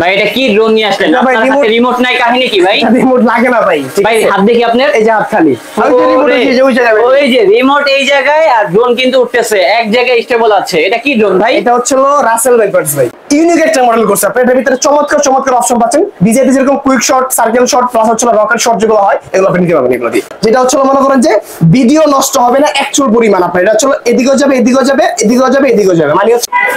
ভাই এটা কি ড্রোন নিয়ে আসলেন? আপনার হাতে রিমোট নাই, কাহিনী কি ভাই? রিমোট লাগে না ভাই। ভাই হাত দেখি আপনার, এই যে হাত খালি। ওই যে রিমোট এই জায়গায় আর ড্রোন কিন্তু উঠতেছে এক জায়গায় স্টেবল আছে। এটা কি ড্রোন ভাই? এটা হচ্ছে রাসেল ভাইপারস ভাই। ইউনিক একটা মডেল করছে আপনি। এটার ভিতরে চমৎকার চমৎকার অপশন পাচ্ছেন। বিজেপি যেরকম quick shot, circle shot, plus হচ্ছে রকেট শট যেগুলো হয় এগুলো আপনি নিতে পারবেন এগুলো দিয়ে। যেটা হচ্ছে মনে করেন যে ভিডিও নষ্ট হবে না অ্যাকচুয়াল পরিমাণ আপনার। এটা হচ্ছে এদিকেও যাবে, এদিকেও যাবে, এদিকেও যাবে, এদিকেও যাবে। মানে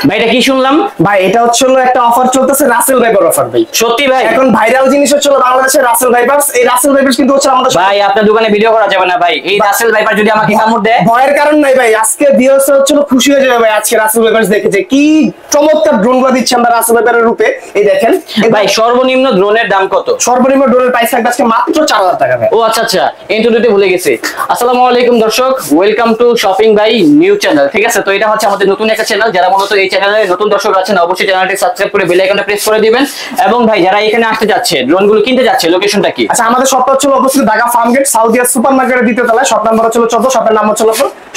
ভাই এটা কি শুনলাম ভাই? এটা হচ্ছে একটা অফার চলতেছে, রাসেল ভাইপার অফার ভাই। সত্যি ভাই? এখন ভাইরাল জিনিস হচ্ছে বাংলাদেশের রাসেল ভাইপারস। এই রাসেল ভাইপারস কিন্তু হচ্ছে আমাদের ভাই আপনার দোকানে ভিডিও করা যাবে না ভাই। এই রাসেল ভাইপার যদি আমাকে কামড় দেয়? ভয়ের কারণ নাই ভাই। আজকে ভিউয়ার্স হচ্ছে খুশি হয়ে যাবে ভাই। আজকে রাসেল ভাইপারস দেখেছে কি চমৎকার ড্রোনগুলো দিচ্ছে আমরা রাসেল ভাইপারের রূপে। এই দেখেন ভাই সর্বনিম্ন ড্রোনের দাম কত? সর্বনিম্ন ড্রোনের প্রাইস থাকবে আজকে মাত্র 4000 টাকা ভাই। ও আচ্ছা আচ্ছা, ইন্ট্রোতে ভুলে গেছি। আসসালামু আলাইকুম দর্শক, welcome to shopping by new channel. ঠিক আছে, তো এটা হচ্ছে আমাদের নতুন একটা চ্যানেল। যারা মূলত এই চ্যানেলে নতুন দর্শক আছেন অবশ্যই চ্যানেলটি সাবস্ক্রাইব করে বেল আইকনটা প্রেস করে দিবেন। এবং ভাই যারা এখানে আসতে যাচ্ছে, ড্রোনগুলো কিনতে যাচ্ছে, লোকেশনটা কি? আচ্ছা, আমাদের শপটা হচ্ছে অবশ্যই ঢাকা ফার্ম গেট সাউদিয়া সুপারমার্কেটের দ্বিতীয় তলায়। শপ নাম্বার হচ্ছে 14, শপের নাম হচ্ছে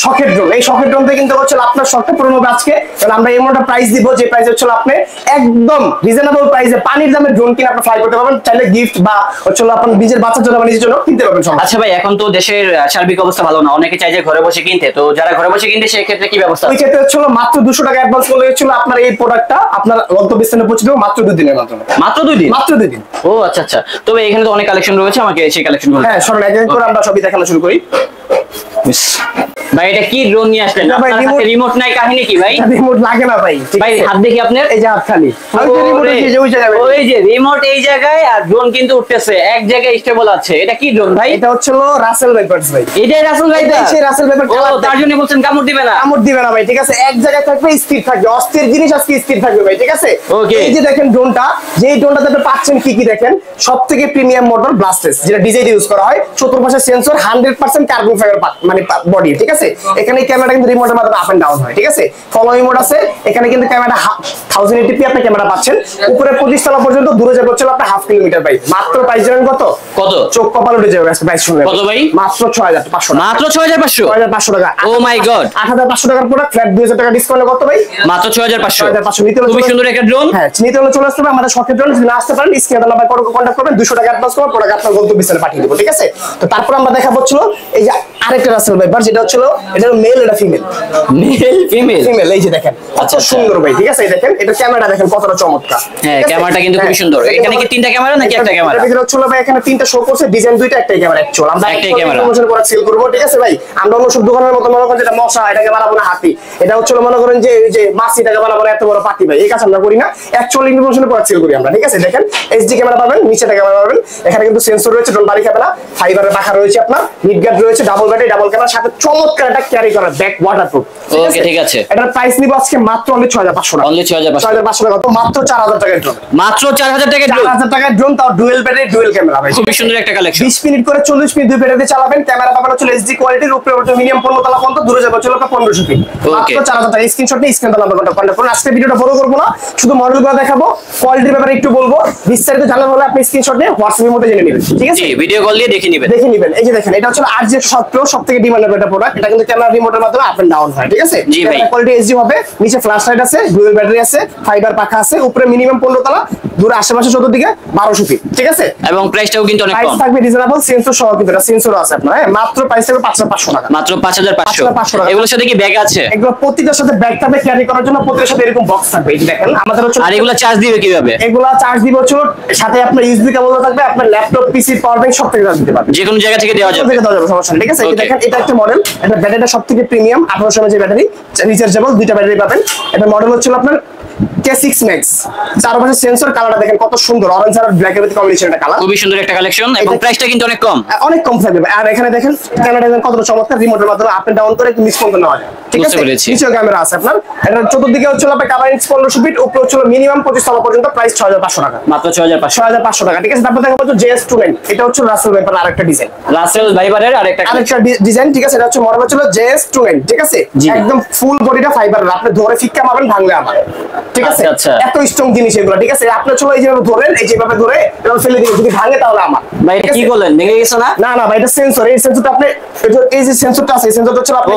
শখের ড্রোন। এই শখের ড্রোন থেকে কিন্তু হচ্ছে আপনার শখটা পূরণ হবে আজকে। কারণ আমরা এমন একটা প্রাইস দিব যে প্রাইস হচ্ছে আপনি একদম রিজনেবল প্রাইসে পানির দামে ড্রোন কিনে আপনি ফ্লাই করতে পারবেন। চাইলে গিফট বা হচ্ছে আপনার নিজের বাচ্চার জন্য বা নিজের জন্য কিনতে পারবেন। আচ্ছা ভাই, এখন তো দেশের সার্বিক অবস্থা ভালো না, অনেকে চাই যে ঘরে বসে কিনতে। তো যারা ঘরে বসে কিনতে সেই ক্ষেত্রে কি ব্যবস্থা? ওই ক্ষেত্রে হচ্ছে মাত্র 200 টাকা অ্যাডভান্স করলে হচ্ছিল আপনার এই প্রোডাক্টটা আপনার গন্তব্যস্থানে পৌঁছে দেবো মাত্র 2 দিনের মাধ্যমে। মাত্র 2 দিন? মাত্র 2 দিন। ও আচ্ছা আচ্ছা। তবে এখানে তো অনেক কালেকশন রয়েছে, আমাকে সেই কালেকশনগুলো। হ্যাঁ, সরল এক এক করে আমরা সবই দেখানো শুরু করি। ভাই এটা কি ড্রোন নিয়ে আসলেন? আপনার হাতে রিমোট নাই, কাহিনী কি ভাই? রিমোট লাগে না ভাই। ভাই হাত দেখি আপনার, এই যে হাত খালি। ওই যে রিমোট এই জায়গায় আর ড্রোন কিন্তু উঠতেছে এক জায়গায় স্টেবল আছে। এটা কি ড্রোন ভাই? এটা হচ্ছে রাসেল ভাইপারস ভাই। এটাই রাসেল ভাইপার? সেই রাসেল ভাইপার। ও তার জন্য বলছেন কামড় দিবে না? কামড় দিবে না ভাই, ঠিক আছে। এক জায়গায় থাকবে, স্থির থাকবে। অস্থির জিনিস আজকে স্থির থাকবে ভাই, ঠিক আছে। এই যে দেখেন ড্রোনটা, যেই ড্রোনটাতে আপনি পাচ্ছেন কি কি দেখেন। সবথেকে প্রিমিয়াম মডেল ব্লাস্টেস, যেটা ডিজাইন ইউজ করা হয়। চতুর্পাশে সেন্সর, 100% কার্বন ফাইবার মানে বডি, ঠিক আছে। এখানে ক্যামেরা কিন্তু রিমোটের মাধ্যমে আপ এন্ড ডাউন হয়, ঠিক আছে। ফলোইং মোড আছে এখানে, কিন্তু ক্যামেরা 1080p আপনি ক্যামেরা পাচ্ছেন। উপরে 25 তলা পর্যন্ত দূরে যাবে হচ্ছে আপনি 1/2 কিলোমিটার ভাই। মাত্র প্রাইস জানেন কত? কত? চোখ কপাল উঠে যাবে আজকে প্রাইস শুনলে। কত ভাই? মাত্র 6500। মাত্র 6500? 6500 টাকা। ও মাই গড। 8500 টাকার প্রোডাক্ট ফ্ল্যাট 2000 টাকা ডিসকাউন্টে কত ভাই? মাত্র 6500। 6500 নিতে হলে খুবই সুন্দর একটা ড্রোন। হ্যাঁ, নিতে হলে চলে আসতে হবে আমাদের শখের ড্রোন। যদি না আসতে পারেন স্ক্রিনে নাম্বার কন্টাক্ট করবেন, 200 টাকা অ্যাডভান্স করবেন, প্রোডাক্ট আপনার গন্তব্যস্থলে পাঠিয়ে দেব, ঠিক আছে। তো তারপর আমরা দেখাবো হচ্ছিল এই যে আরেকটা রাসেল ভাইপার, যেটা হচ্ছিল এটা মেল, এটা ফিমেল। Male female? ফিমেল। এই যে দেখেন কত সুন্দর ভাই, ঠিক আছে। এই দেখেন এটা ক্যামেরাটা দেখেন কতটা চমৎকার। হ্যাঁ, ক্যামেরাটা কিন্তু খুবই সুন্দর। এখানে কি তিনটা ক্যামেরা নাকি একটা ক্যামেরা? এটা ভিতরে হচ্ছিল ভাই এখানে তিনটা শো করছে, ডিজাইন দুইটা, একটাই ক্যামেরা অ্যাকচুয়াল। আমরা একটাই ক্যামেরা প্রমোশন করে সেল করব, ঠিক আছে ভাই। আমরা অন্য সব দোকানের মতো মনে করেন যেটা মশা এটাকে বানাবো না হাতি, এটা হচ্ছিল মনে করেন যে এই যে মাছ এটাকে বানাবো না এত বড় পাতি ভাই, এই কাজ আমরা করি না। অ্যাকচুয়াল প্রমোশন করে সেল করি আমরা, ঠিক আছে। দেখেন এইচডি ক্যামেরা পাবেন, নিচেটা ক্যামেরা পাবেন। এখানে কিন্তু সেন্সর রয়েছে, ড্রোন বাড়ি খাবে না। ফাইবারের পাখা রয়েছে আপনার, মিড গার্ড রয়েছে, ডাবল ব্যাটারি, ডাবল ক্যামেরা, সাথে চমৎকার একটা ক্যারি করার ব্যাক ওয়াটারপ্রুফ। ওকে, ঠিক আছে। এটার প্রাইস নিব আজকে মাত্র অনলি 6500 টাকা। অনলি 6500 টাকা। তো মাত্র 4000 টাকার ড্রোন। মাত্র 4000 টাকার ড্রোন? 4000 টাকার ড্রোন, তাও ডুয়েল ব্যাটারি, ডুয়েল ক্যামেরা ভাই। খুবই সুন্দর একটা কালেকশন। 20 মিনিট করে 40 মিনিট দুই ব্যাটারিতে চালাবেন। ক্যামেরা পাবেন হচ্ছে এইচডি কোয়ালিটির, উপরে হচ্ছে মিনিমাম 15 তলা পর্যন্ত, দূরে যাবে হচ্ছে 1500 ফিট। মাত্র 4000 টাকা। স্ক্রিনশট নিয়ে স্ক্রিন নাম্বার কন্টাক্ট করুন। আজকে ভিডিওটা বড় করব না, শুধু মডেলগুলো দেখাবো, কোয়ালিটির ব্যাপারে একটু বলবো। বিস্তারিত জানার হলে আপনি স্ক্রিনশট নিয়ে হোয়াটসঅ্যাপের মধ্যে জেনে নেবেন, ঠিক আছে। ভিডিও কল দিয়ে দেখে নেবেন। এই যে দেখেন এটা হচ্ছে RJ17 সবথেকে ডিমান্ডেবল একটা প্রোডাক্ট। এটা কিন্তু ক্যামেরা রিমোটের মাধ্যমে আপ এন্ড ডাউন হয়, ঠিক আছে। জি ভাই। কোয়ালিটি এইচডি হবে, নিচে ফ্ল্যাশ লাইট আছে, ডুয়াল ব্যাটারি আছে, ফাইবার পাখা আছে, উপরে মিনিমাম 15 তলা, দূরে আশেপাশে চতুর্দিকে 1200 ফিট, ঠিক আছে। এবং প্রাইসটাও কিন্তু অনেক কম। প্রাইস থাকবে রিজনেবল, সেন্সর সহ, কিন্তু এটা সেন্সর আছে আপনার। হ্যাঁ, মাত্র প্রাইস থাকবে 5500 টাকা। মাত্র 5500 টাকা। এগুলোর সাথে কি ব্যাগ আছে? এগুলো প্রত্যেকটার সাথে ব্যাগ থাকবে, ক্যারি করার জন্য প্রত্যেকটার সাথে এরকম বক্স থাকবে। এই দেখেন আমাদের হচ্ছে। আর এগুলো চার্জ দিবে কিভাবে? এগুলো চার্জ দিবে হচ্ছে সাথে আপনার ইউএসবি কেবল থাকবে, আপনার ল্যাপটপ, পিসি, পাওয়ার ব্যাংক সব থেকে চার্জ দিতে পারবেন। যে কোনো জায়গা থেকে দেওয়া যাবে? সমস্যা নেই, ঠিক আছে। এই দেখেন এটা একটা মডেল, এটা ব্যাটারিটা সবথেকে প্রিমিয়াম 1800 mAh ব্যাটারি, রিচার্জেবল, দুইটা ব্যাটারি পাবেন। এটা মডেল হচ্ছে আপনার K6 Max। চারপাশে সেন্সর, কালারটা দেখেন কত সুন্দর, অরেঞ্জ আর ব্ল্যাক এর কম্বিনেশন একটা কালার। খুবই সুন্দর একটা কালেকশন এবং প্রাইসটা কিন্তু অনেক কম। অনেক কম থাকবে। আর এখানে দেখেন ক্যামেরাটা দেখেন কত চমৎকার, রিমোটের মাধ্যমে আপ এন্ড ডাউন করে একটু মিস করতে নেওয়া যায়, ঠিক আছে। নিচে ক্যামেরা আছে আপনার। এটা চতুর্দিকে হচ্ছে আপনার কভারিং 1500 ফিট, উপরে হচ্ছে মিনিমাম 25 তলা পর্যন্ত, প্রাইস 6500 টাকা। মাত্র 6500 টাকা, ঠিক আছে। তারপর দেখাবো JS29, এটা হচ্ছে রাসেল ভাইপার আরেকটা ডিজাইন। রাসেল ভাইপারের আরেকটা ডিজাইন, ঠিক আছে। এটা হচ্ছে মডেল হচ্ছে JS29, ঠিক আছে। একদম ফুল বডিটা ফাইবার, আপনি ধরে ফিক্কা পাবেন, ভাঙলে আমার, ঠিক আছে। আছে এত স্ট্রং জিনিস এগুলো, ঠিক আছে? আপনি চলো এই যেভাবে ধরেন, এই যেভাবে ধরে এভাবে ফেলে দিবেন, যদি ভাঙে তাহলে আমার। ভাই এটা কি করলেন, ভেঙে গেছে না? না না ভাই, এটা সেন্সর। এই সেন্সরটা আপনি এই যে সেন্সরটা আছে, এই সেন্সরটা হচ্ছে আপনি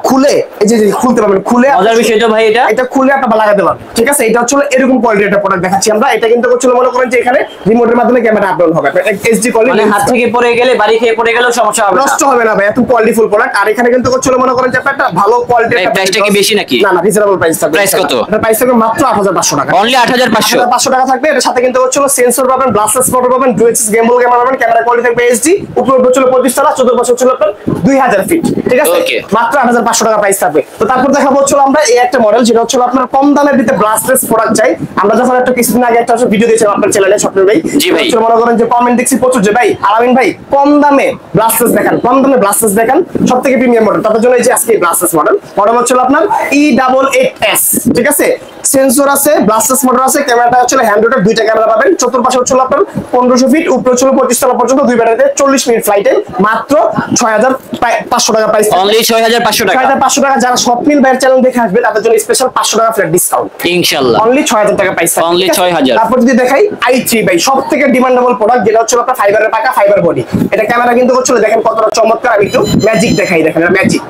খুলে এই যে খুলতে পারবেন, খুলে মজার বিষয় তো ভাই এটা খুলে আপনি লাগাতে পারবেন, ঠিক আছে? এটা হচ্ছে এরকম কোয়ালিটির একটা প্রোডাক্ট দেখাচ্ছি আমরা। এটা কিন্তু হচ্ছে মনে করেন যে এখানে রিমোটের মাধ্যমে ক্যামেরা আপলোড হবে, এইচডি কোয়ালিটি, মানে হাত থেকে পড়ে গেলে, বাড়ি খেয়ে পড়ে গেলেও সমস্যা হবে না, নষ্ট হবে না ভাই, এত কোয়ালিটিফুল প্রোডাক্ট। আর এখানে কিন্তু হচ্ছে মনে করেন যে একটা ভালো কোয়ালিটির একটা প্রাইসটা কি বেশি নাকি? না না, রিজনেবল প্রাইস থাকবে। প্রাইস কত? এটা প্রাইস থাকবে মাত্র 8500 টাকা, অনলি 8500 টাকা থাকবে। এর সাথে কিন্তু হচ্ছে সেন্সর পাবেন, ব্লাস্টার্স মোটর পাবেন, ডুয়েলস গেমবল ক্যামেরা পাবেন, ক্যামেরা কোয়ালিটি থাকবে এইচডি, উপরে হচ্ছে 25 তলা, 14 পাশে হচ্ছে আপনার 2000 ফিট, ঠিক আছে? মাত্র 8500 টাকা প্রাইস থাকবে। তো তারপর দেখাবো হচ্ছে আমরা এই একটা মডেল, যেটা হচ্ছে আপনার কম দামের ভিতরে ব্লাস্টার্স প্রোডাক্ট চাই। আমরা যখন একটা কিছুদিন আগে একটা ভিডিও দিয়েছিলাম আপনার চ্যানেলে স্বপ্নের ভাই, হচ্ছে মনে করেন যে কমেন্ট দেখছি প্রচুর যে ভাই আলামিন ভাই কম দামে ব্লাস্টার্স দেখান, কম দামে ব্লাস্টার্স দেখান, সবথেকে প্রিমিয়াম মডেল। তার জন্য এই যে আজকে ব্লাস্টার্স মডেল হচ্ছে আপনার E88S, ঠিক আছে? সেন্সর আছে, ব্লাস্টার্স মোটর আছে, ক্যামেরাটা হচ্ছে হ্যান্ড রোটার, দুইটা ক্যামেরা পাবেন, চতুর্পাশে হচ্ছে আপনার 1500 ফিট, উপরে হচ্ছে 25 তলা পর্যন্ত, দুই ব্যাটারিতে 40 মিনিট ফ্লাইট টাইম, মাত্র 6500 টাকা প্রাইস। অনলি 6500 টাকা। 6500 টাকা। যারা স্বপ্নিল ভাইয়ের চ্যানেল দেখে আসবে তাদের জন্য স্পেশাল 500 টাকা ফ্ল্যাট ডিসকাউন্ট ইনশাআল্লাহ। অনলি 6000 টাকা প্রাইস, অনলি 6000। তারপর যদি দেখাই i3 ভাই, সবথেকে ডিমান্ডেবল প্রোডাক্ট, যেটা হচ্ছে আপনার ফাইবারের পাকা, ফাইবার বডি। এটা ক্যামেরা কিন্তু হচ্ছে দেখেন কতটা চমৎকার। আমি একটু ম্যাজিক দেখাই, দেখেন এটা ম্যাজিক,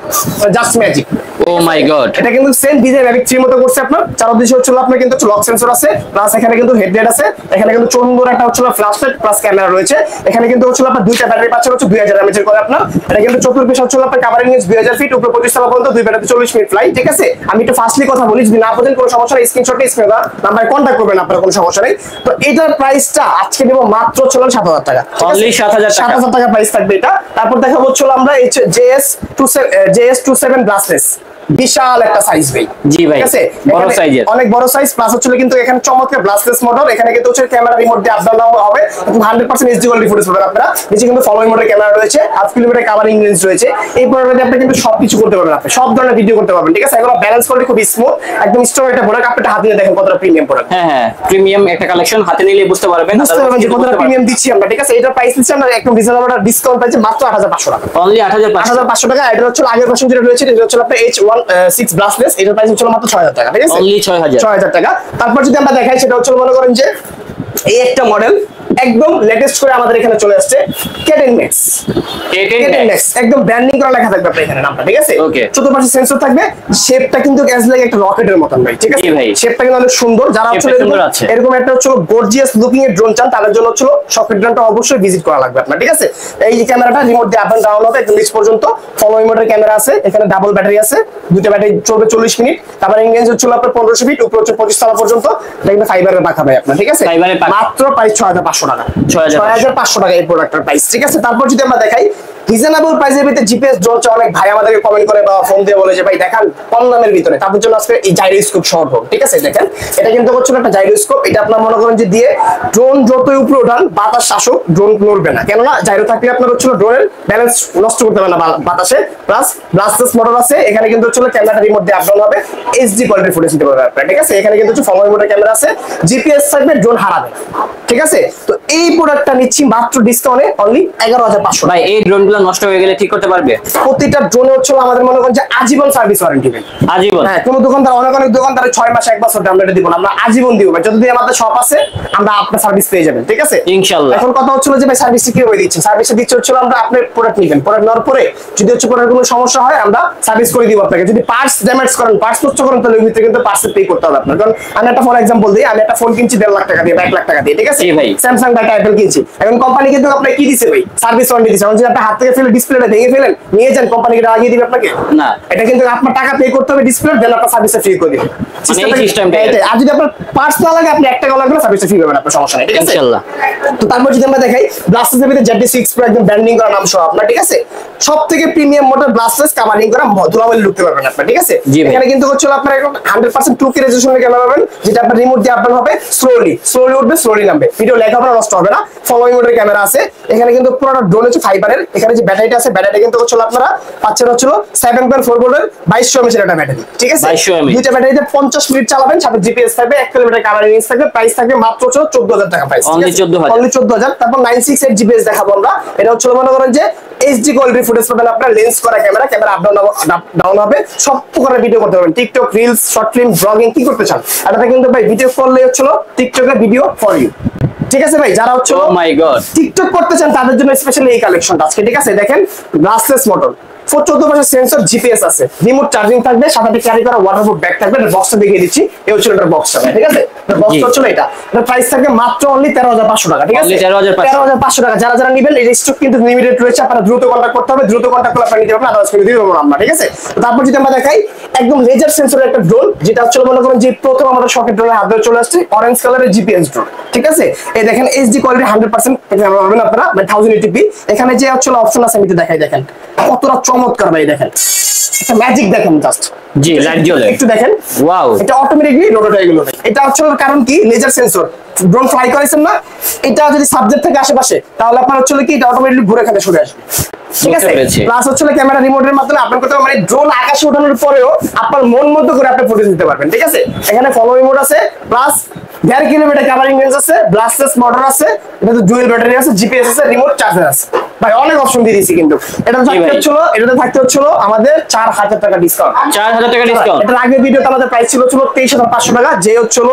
জাস্ট ম্যাজিক। ও মাই গড, এটা কিন্তু সেম ডিজাইন Mavic 3 মতো করছে আপনার। চারদিকে হচ্ছে আপনার কিন্তু লক সেন্সর আছে, প্লাস এখানে কিন্তু হেডলাইট আছে, এখানে কিন্তু সুন্দর একটা হচ্ছে ফ্ল্যাশ লাইট প্লাস ক্যামেরা রয়েছে। এখানে কিন্তু হচ্ছে আপনার দুইটা ব্যাটারি পাচ্ছেন হচ্ছে 2000 mAh এর করে আপনার। এটা কিন্তু চতুর্পাশে হচ্ছে আপনার কভারিং ইজ 2000 ফিট, উপরে 25 তলা পর্যন্ত, দুই ব্যাটারি 40 মিনিট ফ্লাইট, ঠিক আছে? আমি একটু ফাস্টলি কথা বলি, যদি না বোঝেন কোনো সমস্যা নেই, স্ক্রিনশটে স্ক্রিনে দেওয়া নাম্বারে কন্টাক্ট করবেন, আপনার কোনো সমস্যা নেই। তো এটার প্রাইসটা আজকে দেব মাত্র 7000 টাকা, অনলি 7000 টাকা প্রাইস থাকবে এটা। তারপর দেখাবো হচ্ছে আমরা এই JS27 ব্লাস্টার্স, বিশাল একটা সাইজ ভাই। জি ভাই, ঠিক আছে? বড় সাইজের, অনেক বড় সাইজ, প্লাস হচ্ছে কিন্তু এখানে চমৎকার ব্লাস্টার্স মোটর। এখানে কিন্তু হচ্ছে ক্যামেরা রিমোট দিয়ে আপ ডাউন হবে, 100% এইচডি কোয়ালিটি ফুটেজ পাবেন আপনারা। নিচে কিন্তু ফলোইং মোডের ক্যামেরা রয়েছে, 8 কিলোমিটার কভারিং রেঞ্জ রয়েছে। এই প্রোডাক্টে আপনি কিন্তু সবকিছু করতে পারবেন, আপনি সব ধরনের ভিডিও করতে পারবেন, ঠিক আছে? এগুলো ব্যালেন্স কোয়ালিটি খুব স্মুথ, একদম স্ট্রং একটা প্রোডাক্ট। আপনি হাতে নিয়ে দেখেন কতটা প্রিমিয়াম প্রোডাক্ট। হ্যাঁ হ্যাঁ, প্রিমিয়াম একটা কালেকশন, হাতে নিলে বুঝতে পারবেন যে কতটা প্রিমিয়াম দিচ্ছি আমরা, ঠিক আছে? এটার প্রাইস দিচ্ছি আমরা একদম রিজনেবল ডিসকাউন্ট পাচ্ছি মাত্র 8500 টাকা, অনলি 8500 টাকা। এটা হচ্ছে আগের ভার্সন যেটা রয়েছে, এটা হচ্ছে আপনার H16 ব্লাস্টলেস, এটার প্রাইস হচ্ছে মাত্র 6000 টাকা, ঠিক আছে? অনলি 6000 টাকা। তারপর যদি আমরা দেখাই, সেটা হচ্ছে মনে করেন যে এই একটা মডেল একদম লেটেস্ট করে আমাদের এখানে চলে আসছে, K10 Max। একদম ব্র্যান্ডিং করা লেখা থাকবে আপনার এখানে নামটা, ঠিক আছে? চতুর্পাশে সেন্সর থাকবে, শেপটা কিন্তু গ্যাস লাগে একটা রকেটের মতন ভাই, ঠিক আছে? শেপটা কিন্তু অনেক সুন্দর। যারা আসলে এরকম একটা হচ্ছে গর্জিয়াস লুকিং এর ড্রোন চান, তাদের জন্য হচ্ছে সকেট ড্রোনটা অবশ্যই ভিজিট করা লাগবে আপনার, ঠিক আছে? এই যে ক্যামেরাটা রিমোট দিয়ে আপ এন্ড ডাউন হবে একদম নিচ পর্যন্ত, ফলোইং মোডের ক্যামেরা আছে, এখানে ডাবল ব্যাটারি আছে, দুটো ব্যাটারি চলবে 40 মিনিট। তারপর রেঞ্জ হচ্ছে আপনার 1500 ফিট, উপরে হচ্ছে 25 তলা পর্যন্ত। এটা কিন্তু ফাইবারের পাখা ভাই আপনার, ঠিক আছে? মাত্র প্রাইস 6500 টাকা, 6500 টাকা এই প্রোডাক্টের প্রাইস, ঠিক আছে? তারপর যদি আমরা দেখাই রিজনেবল প্রাইসের ভিতরে জিপিএস ড্রোন, অনেক ভাই আমাদেরকে কমেন্ট করে বা ফোন দিয়ে বলে যে ভাই দেখান কম দামের ভিতরে, তাদের জন্য আজকে এই জাইরোস্কোপ শর্ট হোক, ঠিক আছে? দেখেন এটা কিন্তু হচ্ছে একটা জাইরোস্কোপ। এটা আপনার মনে করেন যে দিয়ে ড্রোন যতই উপরে উঠান বাতাস শাসক, ড্রোন নড়বে না, কেননা জাইরো থাকলে আপনার হচ্ছে ড্রোনের ব্যালেন্স নষ্ট করতে পারে না বাতাসে। প্লাস ব্লাস্টার্স মোটর আছে, এখানে কিন্তু হচ্ছে ক্যামেরা রিমোট দিয়ে আপ ডাউন হবে, এইচডি কোয়ালিটির ফুটেজ নিতে পারবে আপনারা, ঠিক আছে? এখানে কিন্তু হচ্ছে ফলোইং মোডের ক্যামেরা আছে, জিপিএস থাকবে, ড্রোন হারাবে, ঠিক আছে? তো এই প্রোডাক্টটা নিচ্ছি মাত্র ডিসকাউন্টে অনলি 11500। ভাই এই ড্রোনগুলো নষ্ট হয়ে গেলে ঠিক করতে পারবে? প্রতিটা ড্রোনে হচ্ছে আমাদের মনে করেন যে আজীবন সার্ভিস ওয়ারেন্টি পাবেন, আজীবন। হ্যাঁ, কোনো দোকানদার অনেক দোকানদার 6 মাস 1 বছর আমরা এটা দিব না, আমরা আজীবন দিব ভাই। যদি আমাদের শপ আছে আমরা আপনার সার্ভিস পেয়ে যাবেন, ঠিক আছে? ইনশাআল্লাহ। এখন কথা হচ্ছে যে ভাই সার্ভিস কি করে দিচ্ছেন? সার্ভিসে দিচ্ছে হচ্ছে আমরা আপনি প্রোডাক্ট নেবেন, প্রোডাক্ট নেওয়ার পরে যদি হচ্ছে প্রোডাক্ট কোনো সমস্যা হয় আমরা সার্ভিস করে দিব আপনাকে। যদি পার্টস ড্যামেজ করেন, পার্টস নষ্ট করেন, তাহলে ওই ভিতরে কিন্তু পার্টস পে করতে হবে আপনার। কারণ আমি একটা ফর এক্সাম্পল দিই, আমি একটা ফোন কিনছি 1.5 লাখ টাকা দিয়ে, 1 লাখ টাকা দিয়ে, ঠিক আছে? ভাই স্যামসাং বা অ্যাপল কিনছি, এখন কোম্পানি কিন্তু আপনাকে কি দিছে ভাই? সার্ভিস ওয়ারেন্টি দিছে। যদি আপনি হাত থেকে ফেলে ডিসপ্লেটা ভেঙে ফেলেন, নিয়ে যান, কোম্পানি কি লাগিয়ে দিবে আপনাকে? না, এটা কিন্তু আপনার টাকা পে করতে হবে ডিসপ্লে, দেন আপনার সার্ভিসটা ফ্রি করে দিবে সিস্টেমটা। আর যদি আপনার পার্টস না লাগে, আপনি 1 টাকা লাগবে সার্ভিসটা ফ্রি পাবেন, আপনার সমস্যা নেই, ঠিক আছে? ইনশাআল্লাহ। তো তারপর যদি আমরা দেখাই ব্লাস্টার্সের ভিতরে ZD6 Pro একদম ব্র্যান্ডিং করা নাম সহ আপনার, ঠিক আছে? সবথেকে প্রিমিয়াম মোটর ব্লাস্টার্স কাভারিং করা, ধুলাবালি লুকতে পারবেন আপনার, ঠিক আছে? এখানে কিন্তু হচ্ছে আপনার 100% 2K রেজোলিউশনের ক্যামেরা পাবেন, যেটা আপনার রিমোট দিয়ে আপডাউন হবে, স্লোলি উঠবে, স্লোলি নামবে, ভিডিও লেখা হবে না, নষ্ট হবে না। ফলোইং মোডের ক্যামেরা আছে, এখানে কিন্তু পুরোটা ড্রোন হচ্ছে ফাইবারের। এখানে যে ব্যাটারিটা আছে, ব্যাটারি কিন্তু হচ্ছে আপনারা পাচ্ছেন হচ্ছে 7.4 ভোল্টের 2200 mAh একটা ব্যাটারি, ঠিক আছে? দুইটা ব্যাটারিতে 50 মিনিট চালাবেন, সাথে জিপিএস থাকবে, 1 কিলোমিটার কভারিং রেঞ্জ থাকবে, প্রাইস থাকবে মাত্র 14000 টাকা প্রাইস, অনলি 14000। তারপর 968 জিপিএস দেখাবো আমরা। এটা হচ্ছে মনে করেন যে এইচডি কোয়ালিটির ফুটেজ পাবেন আপনার, লেন্স করা ক্যামেরা, ক্যামেরা আপ ডাউন হবে, সব প্রকারের ভিডিও করতে পারবেন, TikTok, reels, short film, blogging কি করতে চান এটা কিন্তু ভাই ভিডিও করলে হচ্ছিল টিকটকের ভিডিও ফর ইউ। ঠিক আছে ভাই, যারা হচ্ছে ও মাই গড টিকটক করতে চান তাদের জন্য স্পেশালি এই কালেকশনটা আজকে। ঠিক আছে, দেখেন গ্লাসলেস মোটর, 14 পাশে সেন্সর, জিপিএস আছে, রিমোট চার্জিং থাকবে, সাথে ক্যারি করা ওয়াটারপ্রুফ ব্যাগ থাকবে। এটা বক্সটা দেখিয়ে দিচ্ছি, এই হচ্ছে এটার বক্সটা। ঠিক আছে, বক্সটা হচ্ছে এটা, এটার প্রাইস থাকবে মাত্র অনলি 13,500 টাকা। ঠিক আছে, 13,500 টাকা। যারা যারা নেবেন এই স্টক কিন্তু লিমিটেড রয়েছে, আপনারা দ্রুত কন্টাক্ট করতে হবে, দ্রুত কন্টাক্ট করলে আপনারা নিতে পারবেন, আদার্স করে দিয়ে দেবো আমরা। ঠিক আছে, তারপর যদি আমরা দেখাই একদম লেজার সেন্সরের একটা ড্রোন, যেটা হচ্ছে মনে করেন যে প্রথম আমাদের শকের ড্রোনের হাত ধরে চলে আসছে, অরেঞ্জ কালারের জিপিএস ড্রোন। ঠিক আছে, এই দেখেন এইচডি কোয়ালিটি 100% ক্যামেরা পাবেন আপনারা, 1080p। এখানে যে হচ্ছে অপশন আছে আমি দেখাই, দেখেন কতটা চমৎকার ভাই, দেখেন একটা ম্যাজিক, দেখেন জাস্ট জি লাইট জ্বলে একটু দেখেন, ওয়াও, এটা অটোমেটিকলি রোটেট হয়ে গেল। এটা হচ্ছে কারণ কি, লেজার সেন্সর, ড্রোন ফ্লাই করেছেন না, এটা যদি সাবজেক্ট থাকে আশেপাশে তাহলে আপনার হচ্ছে কি এটা অটোমেটিকলি ঘুরে এখানে সরে আসবে। ঠিক আছে, প্লাস হচ্ছে ক্যামেরা রিমোটের মাধ্যমে আপনার কথা মানে ড্রোন আকাশে ওঠানোর পরেও আপনার মন মতো করে আপনি ফুটেজ দিতে পারবেন। ঠিক আছে, এখানে ফলো রিমোট আছে, প্লাস 1.5 কিলোমিটার কাভারিং রেঞ্জ আছে, ব্লাস্টলেস মোটর আছে, এটাতে ডুয়েল ব্যাটারি আছে, জিপিএস আছে, রিমোট চার্জার আছে। ভাই অনেক অপশন দিয়ে দিয়েছি কিন্তু। এটাতে থাকতে হচ্ছিল আমাদের 4,000 টাকা ডিসকাউন্ট। 4,000 টাকা ডিসকাউন্ট। এটার আগের ভিডিওতে আমাদের প্রাইস ছিল 23,500 টাকা। যে হচ্ছিল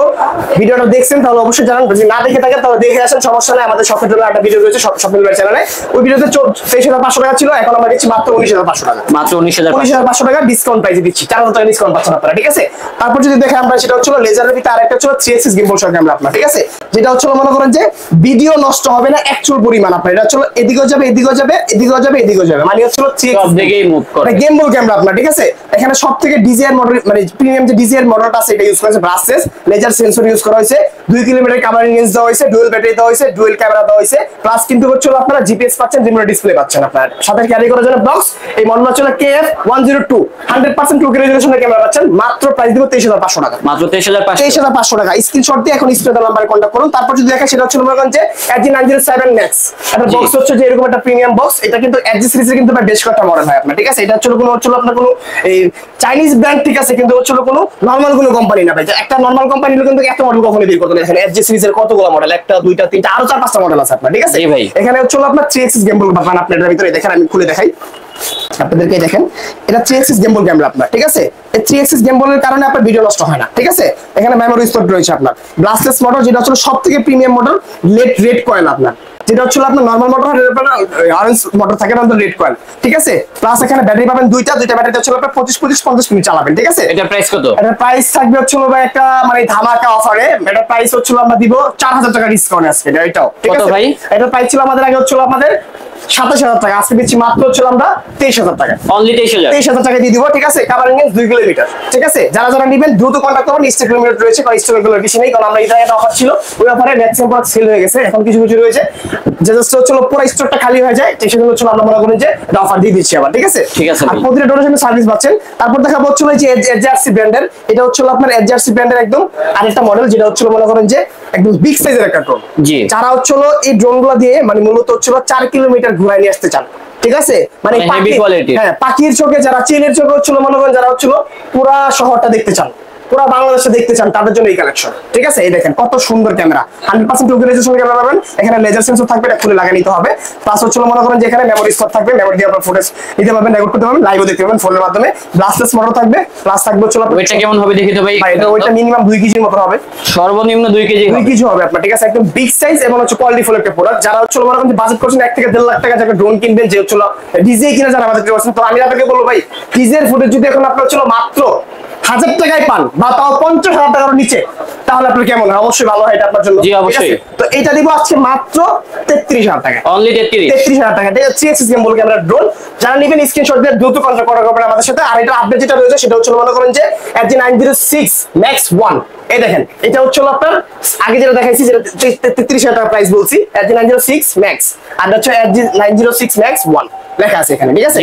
ভিডিওটা দেখছেন তাহলে অবশ্যই জানান, যদি না দেখে থাকেন তাহলে দেখে আসেন, সমস্যা নাই। আমাদের শপের জন্য একটা ভিডিও রয়েছে শপিং চ্যানেলে, ওই ভিডিওতে 23,500 টাকা ছিল, এখন আমরা দিচ্ছি মাত্র 19,500 টাকা। মাত্র 19,500 টাকা ডিসকাউন্ট প্রাইসে দিচ্ছি, 4,000 টাকা ডিসকাউন্ট পাচ্ছেন আপনারা। ঠিক আছে, তারপর যদি দেখেন আমরা সেটা হচ্ছিল লেজারের ভিতরে আরেকটা হচ্ছিল 3 axis গিম্বল সহ ক্যামেরা আপনার। ঠিক আছে, যেটা হচ্ছিল মনে করেন যে ভিডিও নষ্ট হবে না অ্যাকচুয়াল পরিমাণ আপনার, এটা হচ্ছিল এদিকেও যাবে, এদিকেও যাবে, এদিকেও যাবে, এদিকেও যাবে, মানে হচ্ছিল 3 axis দিকেই মুভ করে গিম্বল ক্যামেরা আপনার। ঠিক আছে, এখানে সবথেকে ডিজিআর মডেল মানে প্রিমিয়াম যে ডিজিআর মডেলটা আছে এটা ইউজ করা হয়েছে, ব্রাসলেস লেজার সেন্সর ইউজ করা হয়েছে, 2 কিলোমিটার কাভারিং রেঞ্জ দেওয়া হয়েছে, ডুয়েল ব্যাটারি দেওয়া হয়েছে, ডুয়েল ক্যামেরা দেওয়া হয়েছে, প্লাস কিন্তু হচ্ছিল আপনারা জিপিএস পাচ্ছেন, রিমোট ডিসপ্লে পাচ্ছেন আপনার সাথে ক্যারি করার জন্য বক্স। এই মডেল হচ্ছে KF102 100% 2K রেজোলিউশনের ক্যামেরা পাচ্ছেন, মাত্র প্রাইস দিব 23,500 টাকা। মাত্র 23,500 টাকা। স্ক্রিনশট দিয়ে এখন স্ক্রিনের নাম্বারে কন্টাক্ট করুন। তারপর যদি দেখেন সেটা হচ্ছে মনে করেন যে LG907 Max, এটা বক্স হচ্ছে যে এরকম একটা প্রিমিয়াম বক্স। এটা কিন্তু LG সিরিজের কিন্তু বেশ কয়েকটা মডেল হয় আপনার। ঠিক আছে, এটা হচ্ছে আপনার কোনো এই চাইনিজ ব্র্যান্ড, ঠিক আছে, কিন্তু হচ্ছে কোনো নরমাল কোনো কোম্পানি না ভাই। একটা নরমাল কোম্পানি হলো কিন্তু এত মডেল কখনো বের করতে না। এখানে LG সিরিজের কতগুলো মডেল, 1টা 2টা 3টা আরো 4-5টা মডেল আছে আপনার। ঠিক আছে, এখানে হচ্ছে আপনার 3 axis গিম্বল পাবেন আপনার। এর ভিতরে দেখেন আমি খুলে দেখাই আপনাদেরকে, দেখেন এটা 3 axis গিম্বল ক্যামেরা আপনার। ঠিক আছে, এই 3 axis গিম্বলের কারণে আপনার ভিডিও নষ্ট হয় না। ঠিক আছে, এখানে মেমোরি স্টোর রয়েছে আপনার, ব্লাস্টলেস মোটর, যেটা হচ্ছে সবথেকে প্রিমিয়াম মোটর, রেড কয়েল আপনার, যেটা হচ্ছে আপনার নরমাল মোটর অরেঞ্জ মোটর থাকে না, রেড কয়েল। ঠিক আছে, প্লাস এখানে ব্যাটারি পাবেন দুইটা ব্যাটারি হচ্ছে আপনার 25-50 মিনিট চালাবেন। ঠিক আছে, এটা প্রাইস কত? এটার প্রাইস থাকবে হচ্ছে ভাই একটা মানে ধামাকা অফারে, এটার প্রাইস হচ্ছে আমরা দিব 4,000 টাকা ডিসকাউন্ট আছে এটাও। ঠিক আছে ভাই, এটার প্রাইস ছিল আমাদের আগে হচ্ছে আমাদের 27,000 টাকা, আজকে দিচ্ছি মাত্র হচ্ছে আমরা 23,000 টাকা। অনলি 23,000 টাকা দিয়ে দিব। ঠিক আছে, কাভারিং রেঞ্জ 2 কিলোমিটার। ঠিক আছে, যারা যারা নেবেন দ্রুত কন্টাক্ট করুন, স্টক লিমিটেড রয়েছে, কারণ স্টক গুলো বেশি নেই, কারণ আমরা এটা অফার ছিল, ওই অফারে ম্যাক্সিমাম প্রোডাক্ট সেল হয়ে গেছে, এখন কিছু কিছু রয়েছে যে জাস্ট হচ্ছে পুরো স্টকটা খালি হয়ে যায়, সেগুলো হচ্ছে আমরা মনে করি যে এটা অফার দিয়ে দিচ্ছি আবার। ঠিক আছে, আর প্রতিটা ডোনেশনে সার্ভিস পাচ্ছেন। তারপর দেখাবো হচ্ছে যে এজআরসি ব্র্যান্ডের, এটা হচ্ছে আপনার এজআরসি ব্র্যান্ডের একদম আরেকটা মডেল, যেটা হচ্ছে মনে করেন যে একদম বিগ সাইজের একটা ড্রোন। যারা হচ্ছে এই ড্রোনগুলো দিয়ে মানে মূলত হচ্ছে 4 কিলোমিটার ঘুরায় নিয়ে আসতে চান। ঠিক আছে, মানে হ্যাঁ পাখির চোখে, যারা চেনের চোখে হচ্ছিল মনে করেন, যারা হচ্ছিল পুরা শহরটা দেখতে চান, পুরো বাংলাদেশে দেখতে চান, তাদের জন্য এই কালেকশন। ঠিক আছে, এই দেখেন কত সুন্দর ক্যামেরা, 100% 2K রেজোলিউশন ক্যামেরা পাবেন। এখানে লেজার সেন্সর থাকবে, এটা খুলে লাগিয়ে নিতে হবে। প্লাস হচ্ছে মনে করেন যে এখানে মেমোরি স্টোর থাকবে, মেমোরি দিয়ে আপনারা ফুটেজ নিতে পারবেন, রেকর্ড করতে পারবেন, লাইভও দেখতে পারবেন ফোনের মাধ্যমে। ব্লাস্টলেস মোটর থাকবে, প্লাস থাকবে হচ্ছে ওয়েটটা কেমন হবে দেখি তো ভাই। ওইটা মিনিমাম 2 কেজির মতো হবে, সর্বনিম্ন 2 কেজি হবে আপনার। ঠিক আছে, একদম বিগ সাইজ এবং হচ্ছে কোয়ালিটি ফুল একটা প্রোডাক্ট। যারা হচ্ছে মনে করেন যে বাজেট করছেন 1 থেকে 1.5 লাখ টাকা যারা ড্রোন কিনবেন, যে হচ্ছে ডিজে কিনা যারা বাজেট করছেন, তো আমি আপনাকে বলবো ভাই ডিজের ফুটেজ যদি এখন আপনার হচ্ছে মাত্র 1000 টাকায় পান বা তাও 50,000 টাকার নিচে, তাহলে আপনার কেমন হয়? অবশ্যই ভালো হয় এটা আপনার জন্য। জি অবশ্যই। তো এটা দিব আজকে মাত্র 33,000 টাকা, অনলি 33,000 টাকা। এটা 3 axis গিম্বল ক্যামেরা ড্রোন। যারা নেবেন স্ক্রিনশট দিয়ে দ্রুত কন্টাক্ট করবেন আমাদের সাথে। আর এটা আপডেট যেটা রয়েছে সেটা হচ্ছে মনে করেন যে LG906 Max 1, এই দেখেন এটা হচ্ছে আপনার আগে যেটা দেখাইছি যেটা 33,000 টাকা প্রাইস বলছি, LG906 Max, আর হচ্ছে LG906 Max 1 লেখা আছে এখানে। ঠিক আছে,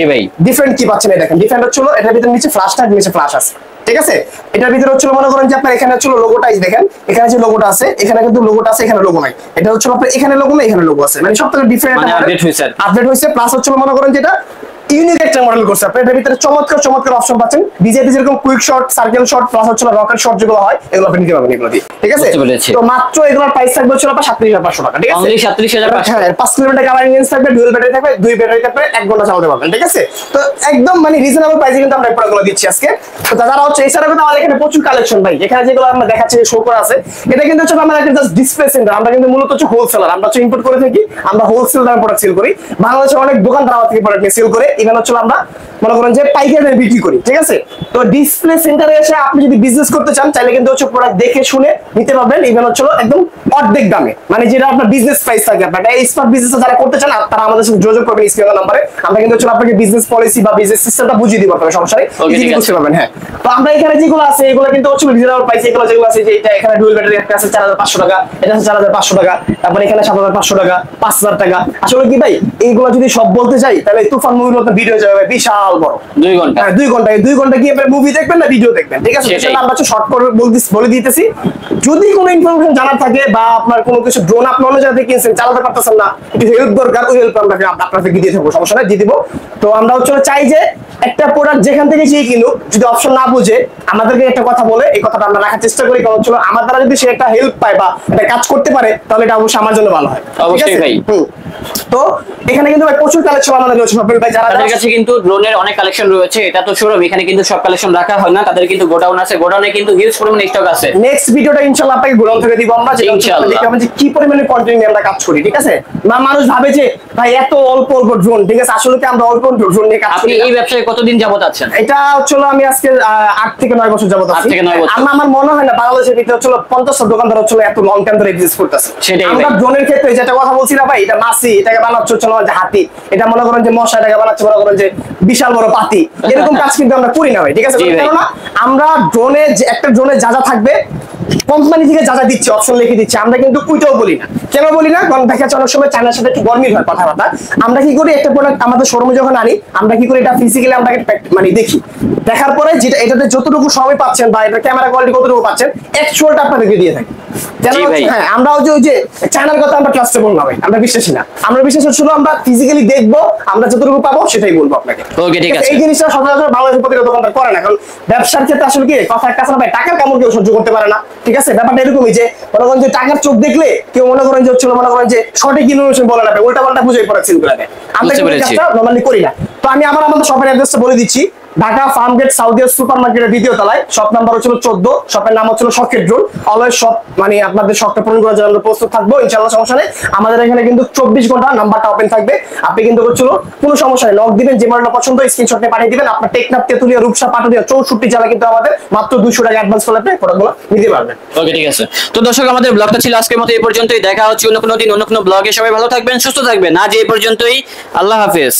ডিফারেন্ট কি পাচ্ছেন এই দেখেন, ডিফারেন্ট হচ্ছে এটার ভিতরে নিচে ফ্ল্যাশ থাকবে, নিচে ফ্ল্যাশ আছে। ঠিক আছে, এটার ভিতরে হচ্ছে মনে করেন যে আপনার এখানে হচ্ছে লোগোটা দেখেন, এখানে যে লোগোটা আছে, এখানে কিন্তু লোগোটা আছে, এখানে লোগো নাই। এটা হচ্ছে আপনার এখানে লোগো নাই, এখানে লোগো আছে, মানে সবথেকে ডিফারেন্ট আপডেট হইছে। প্লাস হচ্ছে মনে করেন যেটা ইউনিক একটা মডেল করছে। আপনার এটার ভিতরে চমৎকার চমৎকার অপশন পাচ্ছেন। ডিজাইনে যেরকম quick shot, circle shot, plus হচ্ছে রকেট শট যেগুলো হয় এগুলো আপনি নিতে পারবেন এগুলো দিয়ে, ঠিক আছে? তো মাত্র এগুলোর প্রাইস থাকবে হচ্ছে 37,500 টাকা, ঠিক আছে? অনলি 37,500। হ্যাঁ, 5 কিলোমিটার কাভারিং রেঞ্জ থাকবে, ডুয়াল ব্যাটারি থাকবে, 2 ব্যাটারি থাকবে, 1 ঘন্টা চালাতে পারবেন, ঠিক আছে? তো একদম মানে রিজনেবল প্রাইসে কিন্তু আমরা এই প্রোডাক্টগুলো দিচ্ছি আজকে। তো যারা হচ্ছে এছাড়া কিন্তু আমাদের এখানে প্রচুর কালেকশন ভাই, এখানে যেগুলো আমরা দেখাচ্ছি শো করা আছে, এটা কিন্তু হচ্ছে আমাদের একটা জাস্ট ডিসপ্লে সেন্টার। আমরা কিন্তু মূলত হচ্ছে হোলসেলার, আমরা হচ্ছে ইম্পোর্ট করে থাকি, আমরা হোলসেল দামে প্রোডাক্ট সেল করি। বাংলাদেশে অনেক দোকানদার আমাদের থেকে প্রোডাক্ট নিয়ে সেল করে, ইভেন হচ্ছে আমরা মনে করেন যে পাইকারি বিক্রি করি, ঠিক আছে? তো ডিসপ্লে সেন্টারে এসে আপনি যদি বিজনেস করতে চান চাইলে কিন্তু হচ্ছে প্রোডাক্ট দেখে শুনে নিতে পারবেন, ইভেন হচ্ছে একদম অর্ধেক দামে, মানে যেটা আপনার বিজনেস প্রাইস থাকে। আপনার এই স্মার্ট বিজনেস যারা করতে চান তারা আমাদের সাথে যোগাযোগ করবেন স্ক্রিনের নাম্বারে। আমরা কিন্তু হচ্ছে আপনাকে বিজনেস পলিসি বা বিজনেস সিস্টেমটা বুঝিয়ে দিব, আপনার সমস্যা নেই, ইজিলি বুঝতে পারবেন। হ্যাঁ, তো আমরা এখানে যেগুলো আছে এগুলো কিন্তু হচ্ছে রিজনেবল প্রাইস। এগুলো যেগুলো আছে যে এটা এখানে ডুয়াল ব্যাটারি একটা আছে 4,500 টাকা, এটা আছে 4,500 টাকা, তারপর এখানে 7,500 টাকা, 5,000 টাকা। আসলে কি ভাই এইগুলো যদি সব বলতে যাই তাহলে তুফান মুভির মতো ভিডিও যাবে ভাই, বিশাল বড় 2 ঘন্টা। হ্যাঁ, 2 ঘন্টা, এই 2 ঘন্টা কি আপনার মুভি দেখবেন না ভিডিও দেখবেন, ঠিক আছে? সেটা আমরা শর্ট করে বলে দিতেছি। যদি কোনো ইনফরমেশন জানার থাকে বা আপনার কোনো কিছু ড্রোন আপনি অন্য জায়গা থেকে কিনছেন, চালাতে পারতেছেন না, একটু হেল্প দরকার, ওই হেল্প আমরা আপনাদেরকে দিয়ে থাকবো, সমস্যা নাই, দিয়ে দিব। তো আমরা হচ্ছে চাই যে একটা প্রোডাক্ট যেখান থেকে যেই কিনুক, যদি অপশন না বুঝে আমাদেরকে একটা কথা বলে, এই কথাটা আমরা রাখার চেষ্টা করি, কারণ হচ্ছে আমার দ্বারা যদি সে একটা হেল্প পায় বা একটা কাজ করতে পারে তাহলে এটা অবশ্যই আমার জন্য ভালো হয়, অবশ্যই ভাই। তো এখানে কিন্তু ভাই প্রচুর কালেকশন আমাদের রয়েছে ভাই, যারা তাদের কাছে কিন্তু ড্রোনের অনেক কালেকশন রয়েছে। এটা তো শোরুম, এখানে কিন্তু সব কালেকশন রাখা হয় না, তাদের কিন্তু গোডাউন আছে, গোডাউনে কিন্তু হিউজ পরিমাণে স্টক আছে। নেক্সট ভিডিওটা ইনশাআল্লাহ আপনাকে গোডাউন থেকে দিব আমরা, যেটা দেখাবো যে কি পরিমাণে কন্টেন্ট নিয়ে আমরা কাজ করি, ঠিক আছে? মানুষ ভাবে যে ভাই এত অল্প অল্প ড্রোন, ঠিক আছে? আসলে কি আমরা অল্প অল্প ড্রোন নিয়ে কাজ করি। আপনি এই ব্যবসায় কতদিন যাবত আছেন? এটা হচ্ছে আমি আজকে 8 থেকে 9 বছর যাবত আছি। 8 থেকে 9 বছর। আমার মনে হয় না বাংলাদেশের ভিতরে হচ্ছে 50টা দোকানদার হচ্ছে এত লং টাইম ধরে এক্সিস্ট করতেছে। আমরা ড্রোনের ক্ষেত্রে যেটা কথা বলছি না ভাই, এটা মাছি, এটাকে বানাচ্ছে হচ্ছে যে হাতি, এটা মনে করেন যে মশা, এটাকে বানাচ্ছে মনে করেন যে বিশাল বড় পাতি, এরকম কাজ কিন্তু আমরা করি না ভাই, ঠিক আছে? কারণ আমরা ড্রোনে একটা ড্রোনে যা যা থাকবে কোম্পানি থেকে যা যা দিচ্ছে, অপশন লিখে দিচ্ছে, আমরা কিন্তু ওইটাও বলি না। কেন বলি না? কারণ দেখা যাচ্ছে অনেক সময় চায়নার সাথে একটু গরমিল হয় কথাবার্তা। আমরা কি করি, একটা প্রোডাক্ট আমাদের শোরুমে যখন আনি, আমরা কি করি, এটা ফিজিক্যালি আমরা মানে দেখি, দেখার পরে যেটা এটাতে যতটুকু সময় পাচ্ছেন বা এটা ক্যামেরা কোয়ালিটি কতটুকু পাচ্ছেন, অ্যাকচুয়ালটা আপনাদেরকে দিয়ে থাকি। হ্যাঁ, আমরা ওই যে চায়নার কথা আমরা ট্রাস্টেবল না ভাই, আমরা বিশ্বাসী না। আমরা বিশ্বাস হচ্ছিল আমরা ফিজিক্যালি দেখবো, আমরা যতটুকু পাবো সেটাই বলবো আপনাকে। ওকে, ঠিক আছে। এই জিনিসটা সচরাচর বাংলাদেশের প্রতিটা দোকানদার করে না, কারণ ব্যবসার ক্ষেত্রে আসলে কি কথা একটা আছে না ভাই, টাকার কামড় কেউ সহ্য করতে পারে না, ঠিক আছে? ব্যাপারটা এরকমই যে মনে করেন যে টাকার চোখ দেখলে কেউ মনে করেন যে হচ্ছিল মনে করেন যে সঠিক ইনফরমেশন বলে না, উল্টা পাল্টা বুঝে পড়ে সিল করে দেয়। আমরা নরমালি করি না। তো আমি আমাদের শপের অ্যাড্রেসটা বলে দিচ্ছি। ঢাকা ফার্মগেট সাউথিয়া সুপার মার্কেটের দ্বিতীয় তলায়, শপ নাম্বার হচ্ছিল 14, শপের নাম হচ্ছিল শখের ড্রোন। অলওয়েজ শপ মানে আপনাদের শখটা পূরণ করার জন্য আমরা প্রস্তুত থাকবো ইনশাআল্লাহ, সমস্যা নেই। আমাদের এখানে কিন্তু 24 ঘন্টা নাম্বারটা ওপেন থাকবে। আপনি কিন্তু হচ্ছিল কোনো সমস্যা নেই, লক দিবেন, যে মডেলটা পছন্দ স্ক্রিনশট নিয়ে পাঠিয়ে দিবেন। আপনার টেকনাফ, তেতুলিয়া, রূপসা, পাটুরিয়া 64 জেলা কিন্তু আমাদের মাত্র 200 টাকা অ্যাডভান্স করলে আপনি প্রোডাক্টগুলো নিতে পারবেন। ওকে, ঠিক আছে। তো দর্শক, আমাদের ব্লগটা ছিল আজকের মতো এই পর্যন্তই। দেখা হচ্ছে অন্য কোনো দিন অন্য কোনো ব্লগে। সবাই ভালো থাকবেন, সুস্থ থাকবেন। আজ এই পর্যন্তই, আল্লাহ হাফেজ।